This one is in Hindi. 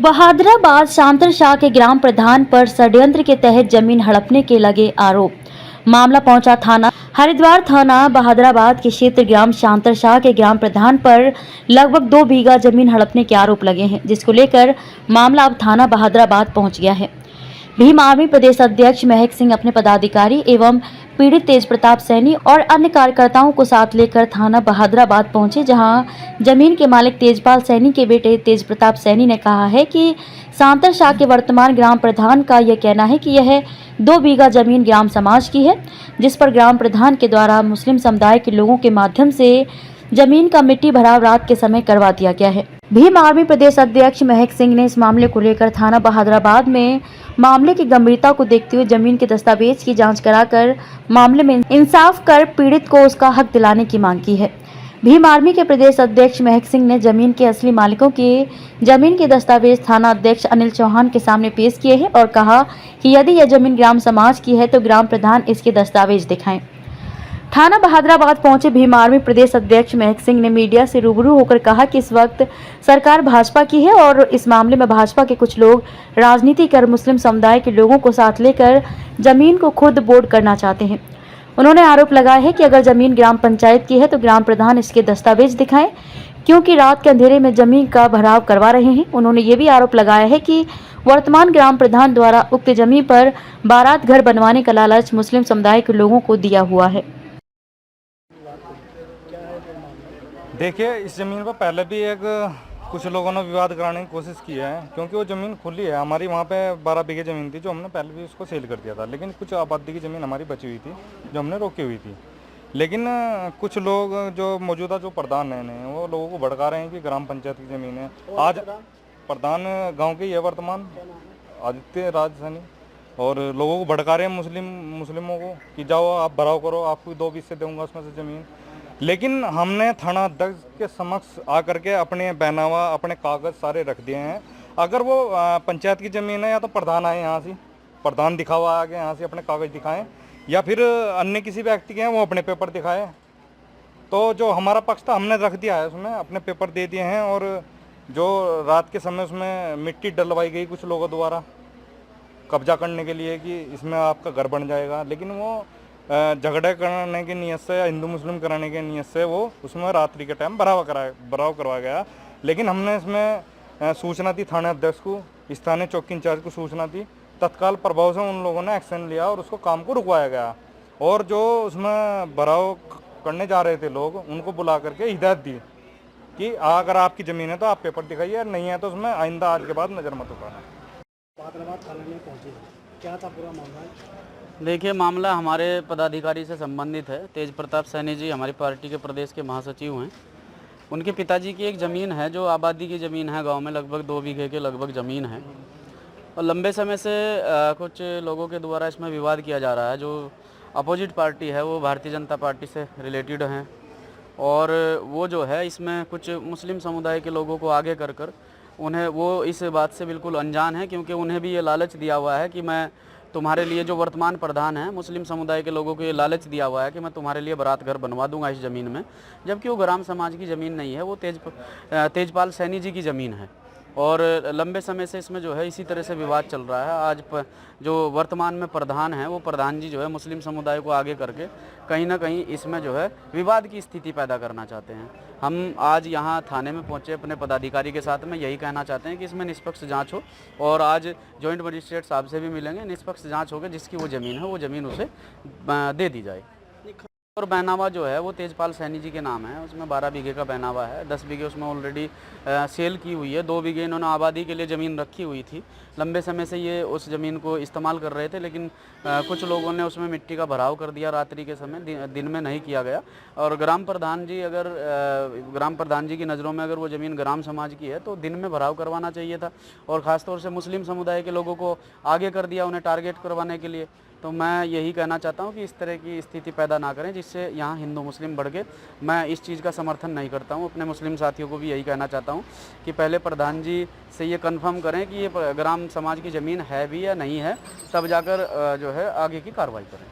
बहादुराबाद शांतर शाह के ग्राम प्रधान पर षड्यंत्र के तहत जमीन हड़पने के लगे आरोप। मामला पहुंचा थाना हरिद्वार थाना बहादुराबाद के क्षेत्र ग्राम शांतर शाह के ग्राम प्रधान पर लगभग 2 बीघा जमीन हड़पने के आरोप लगे हैं, जिसको लेकर मामला अब थाना बहादुराबाद पहुंच गया है। भीम आर्मी प्रदेश अध्यक्ष महक सिंह अपने पदाधिकारी एवं पीड़ित तेज प्रताप सैनी और अन्य कार्यकर्ताओं को साथ लेकर थाना बहादुराबाद पहुंचे, जहां जमीन के मालिक तेजपाल सैनी के बेटे तेज प्रताप सैनी ने कहा है कि शांतर शाह के वर्तमान ग्राम प्रधान का यह कहना है कि यह 2 बीघा जमीन ग्राम समाज की है, जिस पर ग्राम प्रधान के द्वारा मुस्लिम समुदाय के लोगों के माध्यम से जमीन का मिट्टी भराव रात के समय करवा दिया गया है। भीम आर्मी प्रदेश अध्यक्ष महक सिंह ने इस मामले को लेकर थाना बहादुराबाद में मामले की गंभीरता को देखते हुए जमीन के दस्तावेज की जांच कराकर मामले में इंसाफ कर पीड़ित को उसका हक दिलाने की मांग की है। भीम आर्मी के प्रदेश अध्यक्ष महक सिंह ने जमीन के असली मालिकों के जमीन के दस्तावेज थाना अध्यक्ष अनिल चौहान के सामने पेश किए हैं और कहा कि यदि यह जमीन ग्राम समाज की है तो ग्राम प्रधान इसके दस्तावेज दिखाएं। थाना बहादुराबाद पहुंचे भीम आर्मी प्रदेश अध्यक्ष महक सिंह ने मीडिया से रूबरू होकर कहा कि इस वक्त सरकार भाजपा की है और इस मामले में भाजपा के कुछ लोग राजनीति कर मुस्लिम समुदाय के लोगों को साथ लेकर जमीन को खुद बोर्ड करना चाहते हैं। उन्होंने आरोप लगाया है कि अगर जमीन ग्राम पंचायत की है तो ग्राम प्रधान इसके दस्तावेज दिखाएं, क्योंकि रात के अंधेरे में जमीन का भराव करवा रहे हैं। उन्होंने ये भी आरोप लगाया है कि वर्तमान ग्राम प्रधान द्वारा उक्त जमीन पर बारात घर बनवाने का लालच मुस्लिम समुदाय के लोगों को दिया हुआ है। देखिए, इस ज़मीन पर पहले भी कुछ लोगों ने विवाद कराने की कोशिश की है, क्योंकि वो ज़मीन खुली है। हमारी वहाँ पे 12 बीघे ज़मीन थी जो हमने पहले भी उसको सेल कर दिया था, लेकिन कुछ आबादी की ज़मीन हमारी बची हुई थी जो हमने रोकी हुई थी। लेकिन कुछ लोग जो मौजूदा जो प्रधान हैं वो लोगों को भड़का रहे हैं कि ग्राम पंचायत की ज़मीन है। आज प्रधान गाँव के ही है वर्तमान, आदित्य राज सैनी, और लोगों को भड़का रहे हैं मुस्लिमों को कि जाओ आप भराव करो, आपको 2 बीस से दूंगा उसमें से ज़मीन। लेकिन हमने थाना अध्यक्ष के समक्ष आकर के अपने बैनावा अपने कागज़ सारे रख दिए हैं। अगर वो पंचायत की ज़मीन है या तो प्रधान आए यहाँ से, प्रधान दिखा हुआ आगे यहाँ से अपने कागज़ दिखाएं, या फिर अन्य किसी व्यक्ति के हैं वो अपने पेपर दिखाए। तो जो हमारा पक्ष था हमने रख दिया है, उसमें अपने पेपर दे दिए हैं। और जो रात के समय उसमें मिट्टी डलवाई गई कुछ लोगों द्वारा कब्जा करने के लिए कि इसमें आपका घर बन जाएगा, लेकिन वो झगड़े कराने की नीयत से या हिंदू मुस्लिम कराने की नीयत से वो उसमें रात्रि के टाइम भराव करवा गया। लेकिन हमने इसमें सूचना दी थाना अध्यक्ष को, स्थानीय चौकी इंचार्ज को सूचना दी, तत्काल प्रभाव से उन लोगों ने एक्शन लिया और उसको काम को रुकवाया गया। और जो उसमें भराव करने जा रहे थे लोग, उनको बुला करके हिदायत दी कि अगर आपकी ज़मीन है तो आप पेपर दिखाइए, नहीं है तो उसमें आइंदा आज के बाद नज़र मत उठाना। बहादुराबाद थाने में पहुंचे, क्या था पूरा मामला? देखिए, मामला हमारे पदाधिकारी से संबंधित है। तेज प्रताप सैनी जी हमारी पार्टी के प्रदेश के महासचिव हैं। उनके पिताजी की एक ज़मीन है जो आबादी की ज़मीन है, गांव में लगभग 2 बीघे के लगभग ज़मीन है, और लंबे समय से कुछ लोगों के द्वारा इसमें विवाद किया जा रहा है। जो अपोजिट पार्टी है वो भारतीय जनता पार्टी से रिलेटेड हैं, और वो जो है इसमें कुछ मुस्लिम समुदाय के लोगों को आगे कर उन्हें वो इस बात से बिल्कुल अनजान है, क्योंकि उन्हें भी ये लालच दिया हुआ है कि मैं तुम्हारे लिए, जो वर्तमान प्रधान है मुस्लिम समुदाय के लोगों को ये लालच दिया हुआ है कि मैं तुम्हारे लिए बारात घर बनवा दूंगा इस ज़मीन में, जबकि वो ग्राम समाज की ज़मीन नहीं है, वो तेजपाल सैनी जी की ज़मीन है। और लंबे समय से इसमें जो है इसी तरह से विवाद चल रहा है। आज जो वर्तमान में प्रधान हैं वो प्रधान जी जो है मुस्लिम समुदाय को आगे करके कहीं ना कहीं इसमें जो है विवाद की स्थिति पैदा करना चाहते हैं। हम आज यहाँ थाने में पहुँचे अपने पदाधिकारी के साथ में, यही कहना चाहते हैं कि इसमें निष्पक्ष जांच हो, और आज जॉइंट मजिस्ट्रेट साहब से भी मिलेंगे, निष्पक्ष जांच होकर जिसकी वो ज़मीन है वो ज़मीन उसे दे दी जाए। और बैनावा जो है वो तेजपाल सैनी जी के नाम है, उसमें 12 बीघे का बैनावा है। 10 बीघे उसमें ऑलरेडी सेल की हुई है, 2 बीघे इन्होंने आबादी के लिए ज़मीन रखी हुई थी। लंबे समय से ये उस ज़मीन को इस्तेमाल कर रहे थे, लेकिन कुछ लोगों ने उसमें मिट्टी का भराव कर दिया रात्रि के समय, दिन में नहीं किया गया। और ग्राम प्रधान जी की नज़रों में अगर वो ज़मीन ग्राम समाज की है तो दिन में भराव करवाना चाहिए था, और ख़ासतौर से मुस्लिम समुदाय के लोगों को आगे कर दिया उन्हें टारगेट करवाने के लिए। तो मैं यही कहना चाहता हूँ कि इस तरह की स्थिति पैदा ना करें जिससे यहाँ हिंदू मुस्लिम बढ़ के, मैं इस चीज़ का समर्थन नहीं करता हूँ। अपने मुस्लिम साथियों को भी यही कहना चाहता हूँ कि पहले प्रधान जी से ये कंफर्म करें कि ये ग्राम समाज की ज़मीन है भी या नहीं है, तब जाकर जो है आगे की कार्रवाई करें।